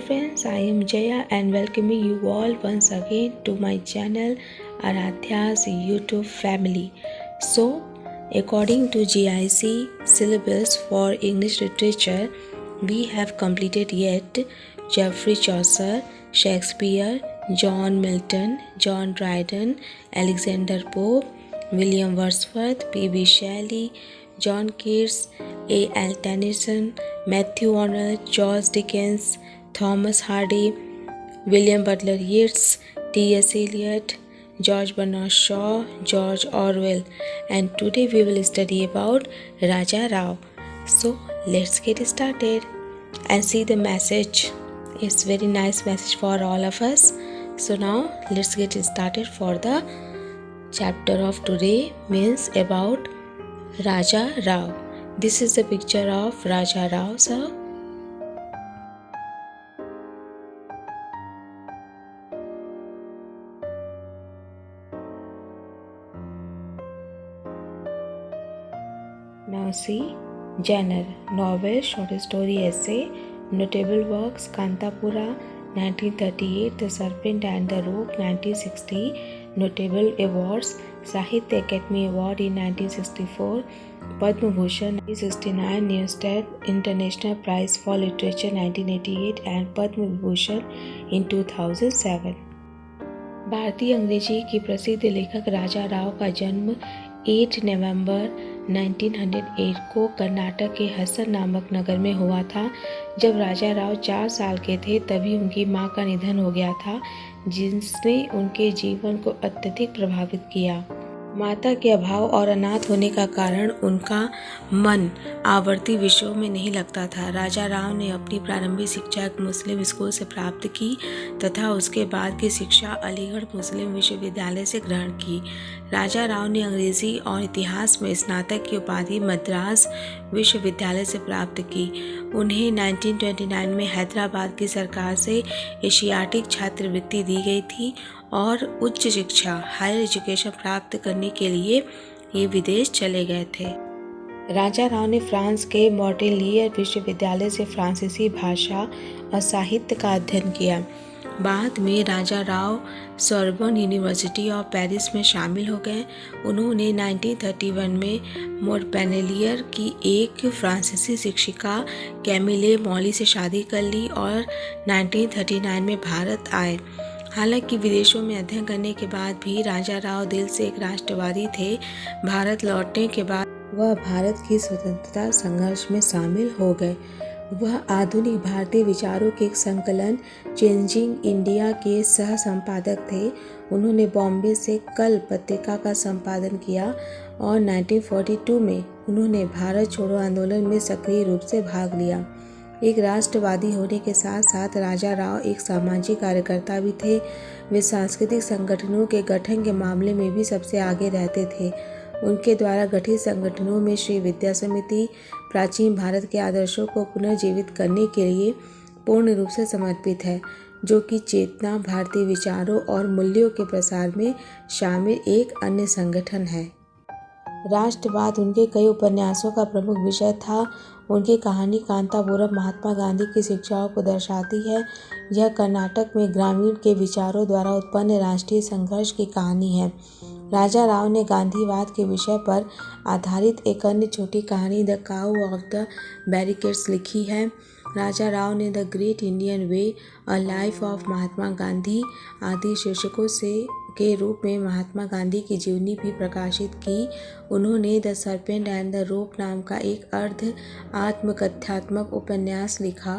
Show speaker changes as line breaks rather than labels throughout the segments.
friends, I am Jaya and welcoming you all once again to my channel Aradhya's YouTube family. So, according to GIC syllabus for English literature, we have completed yet Geoffrey Chaucer, Shakespeare, John Milton, John Dryden, Alexander Pope, William Wordsworth, P.B. Shelley, John Keats, A.L. Tennyson, Matthew Arnold, George Dickens, Thomas Hardy, William Butler Yeats, T.S. Eliot, George Bernard Shaw, George Orwell, and today we will study about Raja Rao. So let's get started and see the message. It's very nice message for all of us. So now let's get started for the chapter of today, means about Raja Rao. This is the picture of Raja Rao, sir. Now see, genre, novel, short story, essay, notable works, Kantapura 1938, The Serpent and the Rook 1960, notable awards, Sahitya Academy Award in 1964, Padma Bhushan 1969, Neustadt International Prize for Literature 1988 and Padma Vibhushan in 2007. भारतीय अंग्रेजी की प्रसिद्ध लेखक राजा राव का जन्म 8 नवंबर 1908 को कर्नाटक के हसन नामक नगर में हुआ था। जब राजा राव 4 साल के थे तभी उनकी मां का निधन हो गया था, जिसने उनके जीवन को अत्यधिक प्रभावित किया। माता के अभाव और अनाथ होने का कारण उनका मन आवर्ती विषयों में नहीं लगता था। राजा राव ने अपनी प्रारंभिक शिक्षा एक मुस्लिम स्कूल से प्राप्त की तथा उसके बाद की शिक्षा अलीगढ़ मुस्लिम विश्वविद्यालय से ग्रहण की। राजा राव ने अंग्रेजी और इतिहास में स्नातक की उपाधि मद्रास विश्वविद्यालय से प्राप्त की। उन्हें 1929 में हैदराबाद की सरकार से एशियाटिक छात्रवृत्ति दी गई थी और उच्च शिक्षा हायर एजुकेशन प्राप्त करने के लिए ये विदेश चले गए थे। राजा राव ने फ्रांस के मॉन्टेलियर विश्वविद्यालय से फ्रांसीसी भाषा और साहित्य का अध्ययन किया। बाद में राजा राव सोर्बन यूनिवर्सिटी ऑफ पेरिस में शामिल हो गए। उन्होंने 1931 में मोरपेनेलियर की एक फ्रांसीसी शिक्षिका कैमिले मॉली से शादी कर ली और 1939 में भारत आए। हालांकि विदेशों में अध्ययन करने के बाद भी राजा राव दिल से एक राष्ट्रवादी थे। भारत लौटने के बाद वह भारत की स्वतंत्रता संघर्ष में शामिल हो गए। वह आधुनिक भारतीय विचारों के एक संकलन चेंजिंग इंडिया के सह संपादक थे। उन्होंने बॉम्बे से कल पत्रिका का संपादन किया और 1942 में उन्होंने भारत छोड़ो आंदोलन में सक्रिय रूप से भाग लिया। एक राष्ट्रवादी होने के साथ साथ राजा राव एक सामाजिक कार्यकर्ता भी थे। वे सांस्कृतिक संगठनों के गठन के मामले में भी सबसे आगे रहते थे। उनके द्वारा गठित संगठनों में श्री विद्या समिति प्राचीन भारत के आदर्शों को पुनर्जीवित करने के लिए पूर्ण रूप से समर्पित है, जो कि चेतना, भारतीय विचारों और मूल्यों के प्रसार में शामिल एक अन्य संगठन है। राष्ट्रवाद उनके कई उपन्यासों का प्रमुख विषय था। उनकी कहानी कांतापुरम महात्मा गांधी की शिक्षाओं को दर्शाती है। यह कर्नाटक में ग्रामीण के विचारों द्वारा उत्पन्न राष्ट्रीय संघर्ष की कहानी है। राजा राव ने गांधीवाद के विषय पर आधारित एक अन्य छोटी कहानी the cow of the barricades लिखी है। राजा राव ने the great Indian way, a life of Mahatma Gandhi आदि शीर्षकों के रूप में महात्मा गांधी की जीवनी भी प्रकाशित की। उन्होंने द सर्पेंट एंड द रोक नाम का एक अर्ध आत्मकथ्यात्मक उपन्यास लिखा।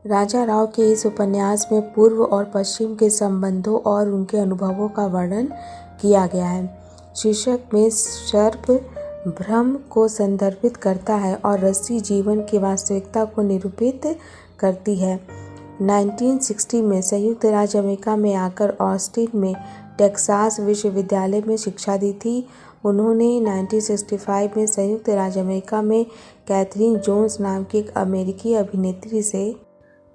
राजा राव के इस उपन्यास में पूर्व और पश्चिम के संबंधों और उनके अनुभवों का वर्णन किया गया है। शीर्षक में सर्प भ्रम को संदर्भित करता है और रस्सी जीवन की वास्तविकता को निरूपित करती है। 1960 में संयुक्त राज्य अमेरिका में आकर ऑस्टिन में टेक्सास विश्वविद्यालय में शिक्षा दी थी। उन्होंने 1965 में संयुक्त राज्य अमेरिका में कैथरीन जोन्स नाम की एक अमेरिकी अभिनेत्री से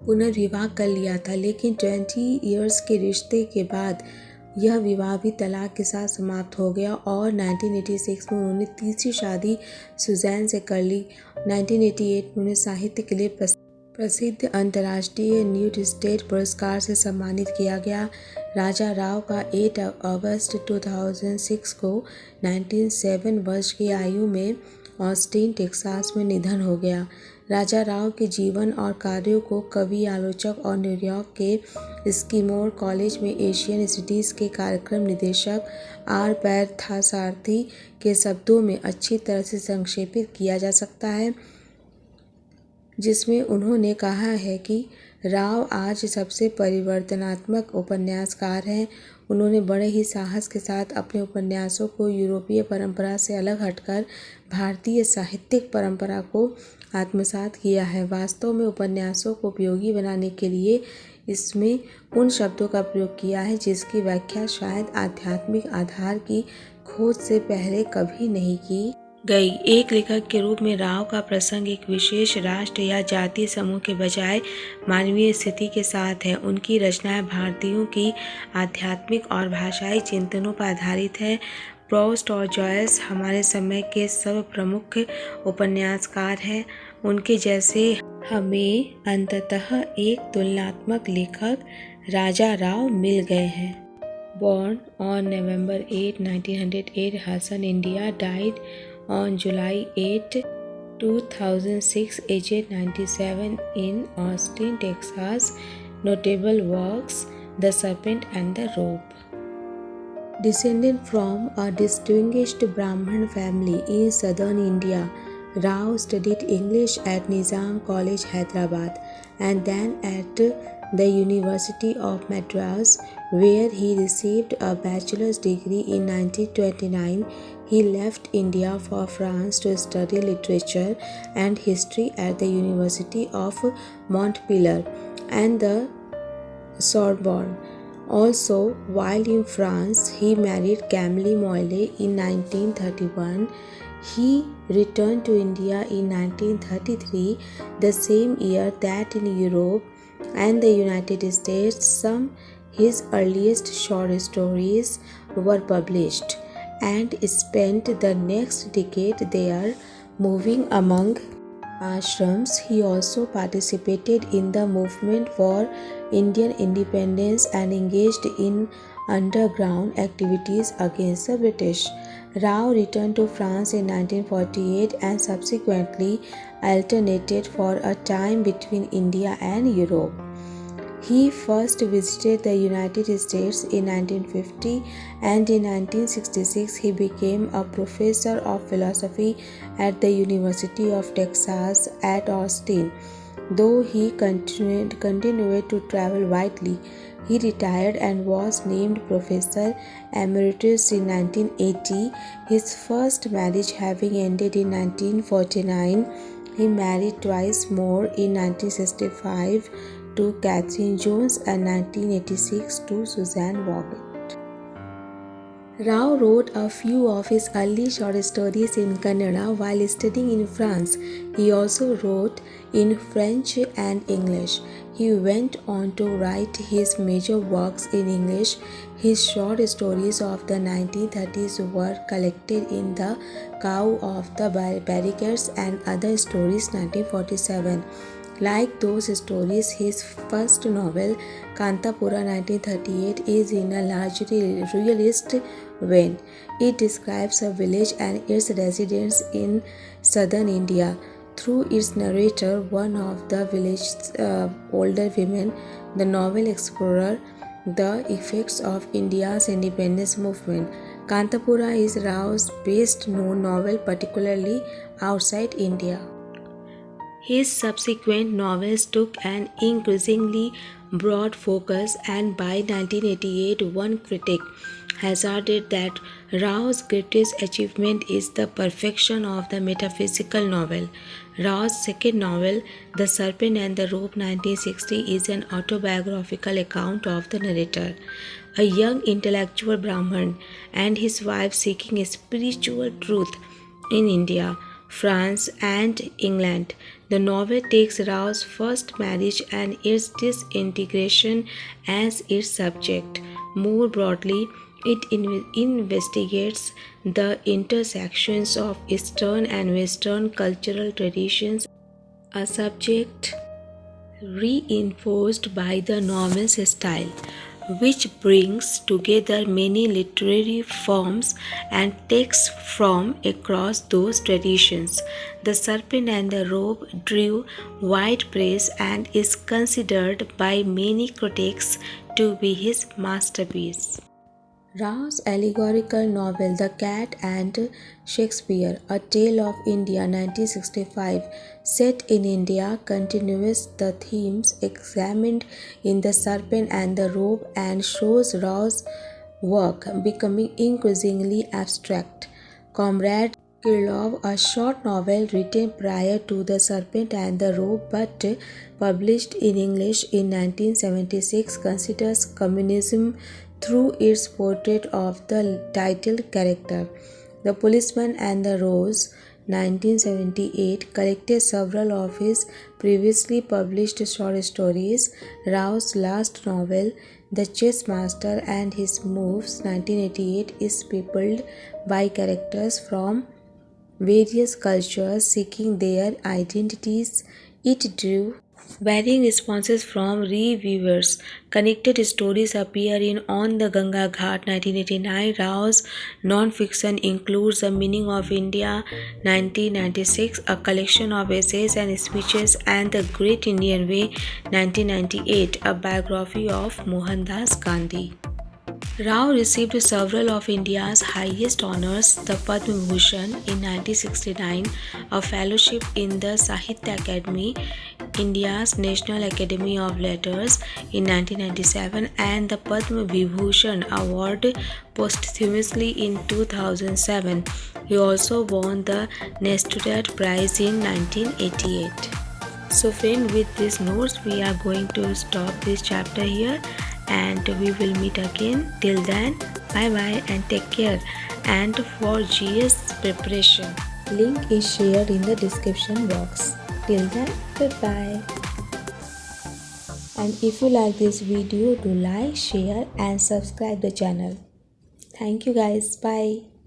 पुनर्विवाह कर लिया था, लेकिन 20 इयर्स के रिश्ते के बाद यह विवाह भी तलाक के साथ समाप्त हो गया और 1986 में उन्होंने तीसरी शादी सुजैन से कर ली। 1988 में उन्हें साहित्य के लिए प्रसिद्ध अंतर्राष्ट्रीय न्यूज स्टेट पुरस्कार से सम्मानित किया गया। राजा राव का 8 अगस्त 2006 को 97 वर्ष की आयु में ऑस्टिन, टेक्सास में निधन हो गया। राजा राव के जीवन और कार्यों को कवि, आलोचक और न्यूयॉर्क के स्कीमोर कॉलेज में एशियन स्टडीज़ के कार्यक्रम निदेशक आर पार्थसारथी के शब्दों में अच्छी तरह से संक्षेपित किया जा सकता है, जिसमें उन्होंने कहा है कि राव आज सबसे परिवर्तनात्मक उपन्यासकार हैं। उन्होंने बड़े ही साहस के साथ अपने उपन्यासों को यूरोपीय परंपरा से अलग हटकर भारतीय साहित्यिक परंपरा को आत्मसात किया है। वास्तव में उपन्यासों को उपयोगी बनाने के लिए इसमें उन शब्दों का प्रयोग किया है जिसकी व्याख्या शायद आध्यात्मिक आधार की खोज से पहले कभी नहीं की गई। एक लेखक के रूप में राव का प्रसंग एक विशेष राष्ट्र या जातीय समूह के बजाय मानवीय स्थिति के साथ है। उनकी रचनाएं भारतीयों की आध्यात्मिक और भाषाई चिंतनों पर आधारित है। प्रोस्ट और जॉयस हमारे समय के सब प्रमुख उपन्यासकार हैं। उनके जैसे हमें अंततः एक तुलनात्मक लेखक राजा राव मिल गए हैं। Born on November 8, 1908, Hassan, India, died on July 8, 2006, aged 97 in Austin, Texas. Notable works: The Serpent and the Rope. Descended from a distinguished Brahmin family in southern India, Rao studied English at Nizam College, Hyderabad, and then at the University of Madras, where he received a bachelor's degree in 1929. He left India for France to study literature and history at the University of Montpellier and the Sorbonne. Also, while in France, he married Camille Moyle in 1931. He returned to India in 1933, the same year that in Europe and the United States some his earliest short stories were published, and spent the next decade there, moving among ashrams. He also participated in the movement for Indian independence and engaged in underground activities against the British. Rao returned to France in 1948 and subsequently alternated for a time between India and Europe. He first visited the United States in 1950, and in 1966 he became a professor of philosophy at the University of Texas at Austin. Though he continued to travel widely, he retired and was named Professor Emeritus in 1980, his first marriage having ended in 1949. He married twice more, in 1965 to Catherine Jones and 1986 to Suzanne Vaughn. Rao wrote a few of his early short stories in Kannada while studying in France. He also wrote in French and English. He went on to write his major works in English. His short stories of the 1930s were collected in The Cow of the Barricades and Other Stories, 1947. Like those stories, his first novel, Kantapura 1938, is in a largely realist vein. It describes a village and its residents in southern India. Through its narrator, one of the village's older women, the novel explores the effects of India's independence movement. Kantapura is Rao's best known novel, particularly outside India. His subsequent novels took an increasingly broad focus, and by 1988 one critic hazarded that Rao's greatest achievement is the perfection of the metaphysical novel. Rao's second novel, The Serpent and the Rope 1960, is an autobiographical account of the narrator, a young intellectual Brahmin, and his wife seeking spiritual truth in India, France, and England. The novel takes Rao's first marriage and its disintegration as its subject. More broadly, it investigates the intersections of Eastern and Western cultural traditions, a subject reinforced by the novel's style, which brings together many literary forms and texts from across those traditions. The Serpent and the Robe drew wide praise and is considered by many critics to be his masterpiece. Rao's allegorical novel The Cat and Shakespeare, A Tale of India 1965, set in India, continues the themes examined in The Serpent and the Robe and shows Rao's work becoming increasingly abstract. Comrade Kirillov, a short novel written prior to The Serpent and the Robe but published in English in 1976, considers communism through its portrait of the title character. The Policeman and the Rose, 1978, collected several of his previously published short stories. Rao's last novel, The Chess Master and His Moves, 1988, is peopled by characters from various cultures seeking their identities. It drew varying responses from reviewers. Connected stories appear in On the Ganga Ghat 1989. Rao's non-fiction includes The Meaning of India 1996, a collection of essays and speeches, and The Great Indian Way 1998, a biography of Mohandas Gandhi. Rao received several of India's highest honors, the Padma Bhushan in 1969, a fellowship in the Sahitya Akademi, India's National Academy of Letters in 1997, and the Padma Vibhushan Award posthumously in 2007. He also won the Nesterud Prize in 1988. So friend, with these notes we are going to stop this chapter here and we will meet again. Till then, bye bye and take care. And for GS preparation, link is shared in the description box. Till then, goodbye. And if you like this video, do like, share and subscribe the channel. Thank you guys. Bye.